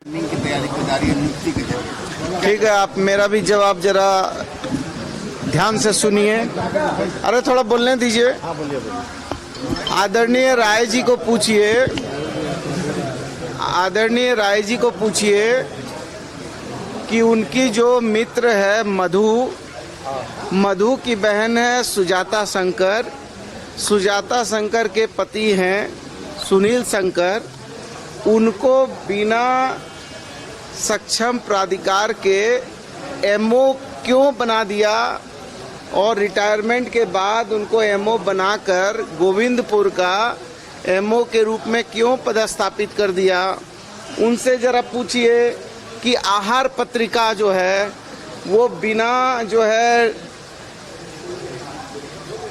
की तैयारी की जा रही है नियुक्ति की जगह। ठीक है, आप मेरा भी जवाब जरा ध्यान से सुनिए। अरे थोड़ा बोलने दीजिए। हाँ बोलिए। आदरणीय राय जी को पूछिए, आदरणीय राय जी को पूछिए कि उनकी जो मित्र है मधु की बहन है सुजाता शंकर, सुजाता शंकर के पति हैं सुनील शंकर, उनको बिना सक्षम प्राधिकार के एमओ क्यों बना दिया और रिटायरमेंट के बाद उनको एमओ बनाकर गोविंदपुर का एमओ के रूप में क्यों पदस्थापित कर दिया। उनसे जरा पूछिए कि आहार पत्रिका जो है वो बिना जो है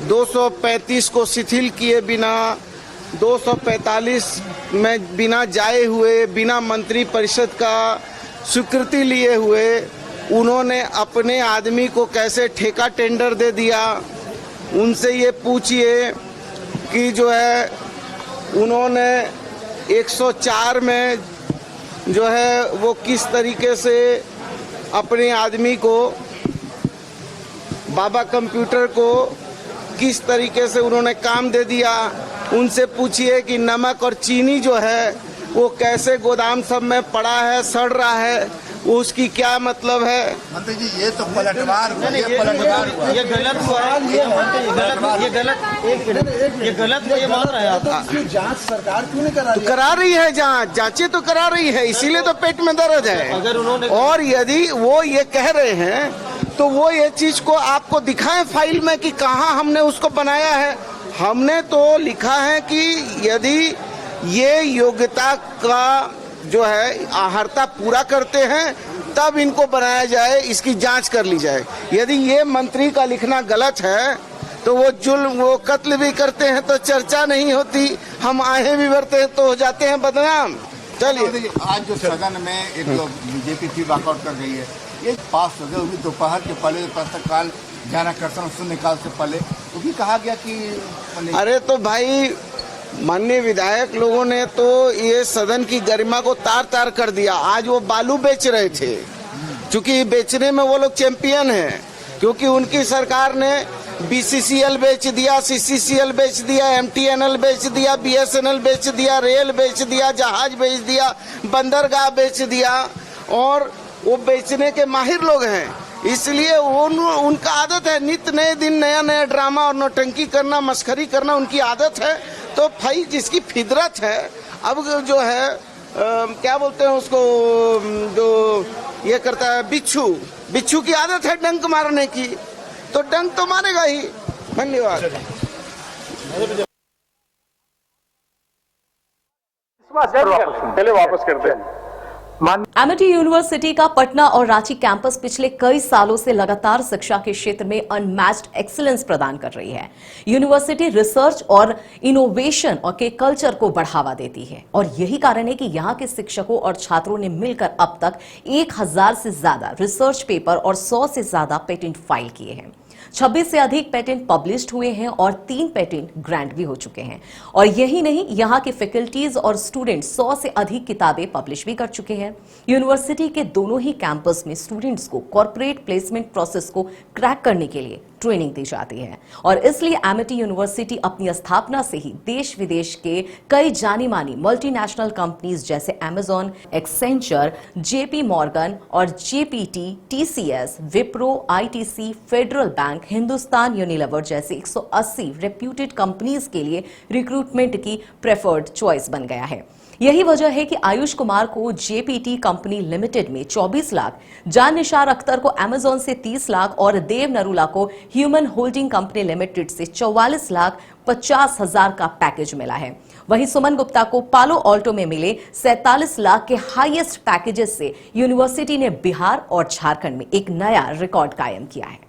235 को शिथिल किए बिना 245 में बिना जाए हुए, बिना मंत्री परिषद का स्वीकृति लिए हुए उन्होंने अपने आदमी को कैसे ठेका टेंडर दे दिया। उनसे ये पूछिए कि जो है उन्होंने 104 में जो है वो किस तरीके से अपने आदमी को, बाबा कंप्यूटर को किस तरीके से उन्होंने काम दे दिया। उनसे पूछिए कि नमक और चीनी जो है वो कैसे गोदाम सब में पड़ा है, सड़ रहा है, उसकी क्या मतलब है। मंत्री जी ये तो पलटवार हुआ, ये गलत हुआ, ये गलत ये मान रहे हैं आप। जांच सरकार क्यों नहीं करा तो करा रही है, जांचें तो करा रही है, इसीलिए तो पेट में दर्द है। अगर उन्होंने और यदि वो ये कह रहे हैं तो वो ये चीज को आपको दिखाएं फाइल में कि कहाँ हमने उसको बनाया है। हमने तो लिखा है कि यदि ये योग्यता का जो है आहारता पूरा करते हैं तब इनको बनाया जाए, इसकी जांच कर ली जाए। यदि ये मंत्री का लिखना गलत है तो वो जुल्म, वो कत्ल भी करते हैं तो चर्चा नहीं होती, हम आहें भी भरते हैं तो हो जाते हैं बदनाम। चलिए, आज जो सदन में एक बीजेपी थी वॉकआउट कर रही है, ये पास हो गया, दोपहर के पहले प्रातःकाल ध्यानाकर्षण शून्यकाल से पहले वो भी कहा गया कि अरे तो भाई माननीय विधायक लोगों ने तो ये सदन की गरिमा को तार तार कर दिया। आज वो बालू बेच रहे थे, क्योंकि बेचने में वो लोग चैंपियन हैं, क्योंकि उनकी सरकार ने बीसीसीएल बेच दिया, सीसीसीएल बेच दिया, एमटीएनएल बेच दिया, बीएसएनएल बेच दिया, रेल बेच दिया, जहाज बेच दिया, बंदरगाह बेच दिया, और वो बेचने के माहिर लोग हैं। इसलिए उनका आदत है नित्य नए दिन नया नया ड्रामा और नौटंकी करना, मस्खरी करना उनकी आदत है। तो भाई जिसकी फितरत है, अब जो है क्या बोलते हैं उसको, जो ये करता है बिच्छू की आदत है डंक मारने की, तो डंक तो मारेगा ही। धन्यवाद। पहले वापस करते हैं। एमिटी यूनिवर्सिटी का पटना और रांची कैंपस पिछले कई सालों से लगातार शिक्षा के क्षेत्र में अनमैच्ड एक्सीलेंस प्रदान कर रही है। यूनिवर्सिटी रिसर्च और इनोवेशन और के कल्चर को बढ़ावा देती है, और यही कारण है कि यहाँ के शिक्षकों और छात्रों ने मिलकर अब तक 1000 से ज्यादा रिसर्च पेपर और 100 से ज्यादा पेटेंट फाइल किए हैं। 26 से अधिक पेटेंट पब्लिश्ड हुए हैं और 3 पेटेंट ग्रांट भी हो चुके हैं। और यही नहीं, यहाँ के फैकल्टीज और स्टूडेंट 100 से अधिक किताबें पब्लिश भी कर चुके हैं। यूनिवर्सिटी के दोनों ही कैंपस में स्टूडेंट्स को कॉर्पोरेट प्लेसमेंट प्रोसेस को क्रैक करने के लिए ट्रेनिंग दी जाती है, और इसलिए एमिटी यूनिवर्सिटी अपनी स्थापना से ही देश विदेश के कई जानी मानी मल्टीनेशनल कंपनीज जैसे अमेजॉन, एक्सेंचर, जेपी मॉर्गन और GPT, TCS, Wipro, ITC, federal bank, Hindustan Unilever जैसे 180 रेप्यूटेड कंपनीज के लिए रिक्रूटमेंट की प्रेफर्ड चॉइस बन गया है। यही वजह है कि आयुष कुमार को जेपीटी कंपनी लिमिटेड में 24 लाख, जान निसार अख्तर को अमेजॉन से 30 लाख और देव नरूला को ह्यूमन होल्डिंग कंपनी लिमिटेड से 44 लाख 50 हजार का पैकेज मिला है। वहीं सुमन गुप्ता को पालो ऑल्टो में मिले 47 लाख के हाईएस्ट पैकेजेस से यूनिवर्सिटी ने बिहार और झारखंड में एक नया रिकॉर्ड कायम किया है।